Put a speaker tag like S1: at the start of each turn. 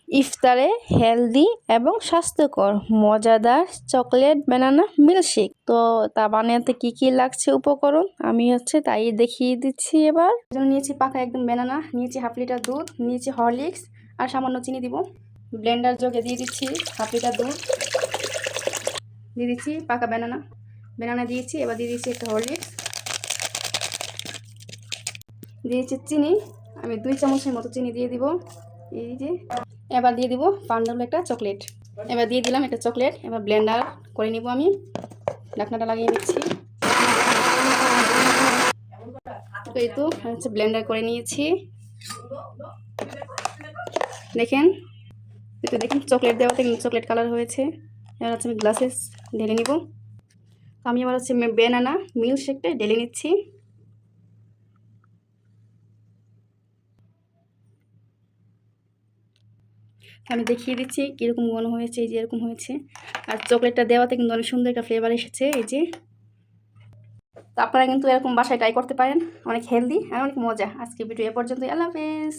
S1: ইফতারে হেলদি এবং স্বাস্থ্যকর মজাদার চকলেট বানানা মিল্কশেক। তো তা বানাতে কি কি লাগছে উপকরণ আমি তাই দেখিয়ে দিচ্ছি। এবার নিয়েছি পাকা একদম বানানা, নিয়েছি হাফ লিটার দুধ, নিয়েছি হরলিক্স আর সামান্য চিনি দিব। ব্লেন্ডার জগে দিয়ে দিচ্ছি হাফ লিটার দুধ, দিয়ে দিচ্ছি পাকা বানানা দিয়েছি। এবার দিয়ে দিচ্ছি একটা হরলিক্স, দিয়েছি চিনি, আমি 2 চামচের মতো চিনি দিয়ে দিব। এই যে এবার দিয়ে দিব পান্ডালো একটা চকলেট। এবার দিয়ে দিলাম একটা চকলেট। এবার ব্লেন্ডার করে নিব, আমি ঢাকনাটা লাগিয়ে নিচ্ছি। তো এই তো ব্লেন্ডার করে নিয়েছি, দেখেন চকলেট দেওয়াতে কিন্তু চকলেট কালার হয়েছে। এবার আমি গ্লাসে ঢেলে নিব। আমি এবার বানানা মিল্কশেকটা ঢেলে নিচ্ছি। আমি দেখিয়ে দিচ্ছি কীরকম ঘন হয়েছে। এই যে এরকম হয়েছে, আর চকলেটটা দেওয়াতে কিন্তু অনেক সুন্দর একটা ফ্লেভার এসেছে। এই যে তো আপনারা কিন্তু এরকম বাসায় ট্রাই করতে পারেন, অনেক হেলদি আর অনেক মজা। আজকে ভিডিও এ পর্যন্তই, আল্লাহ হাফেজ।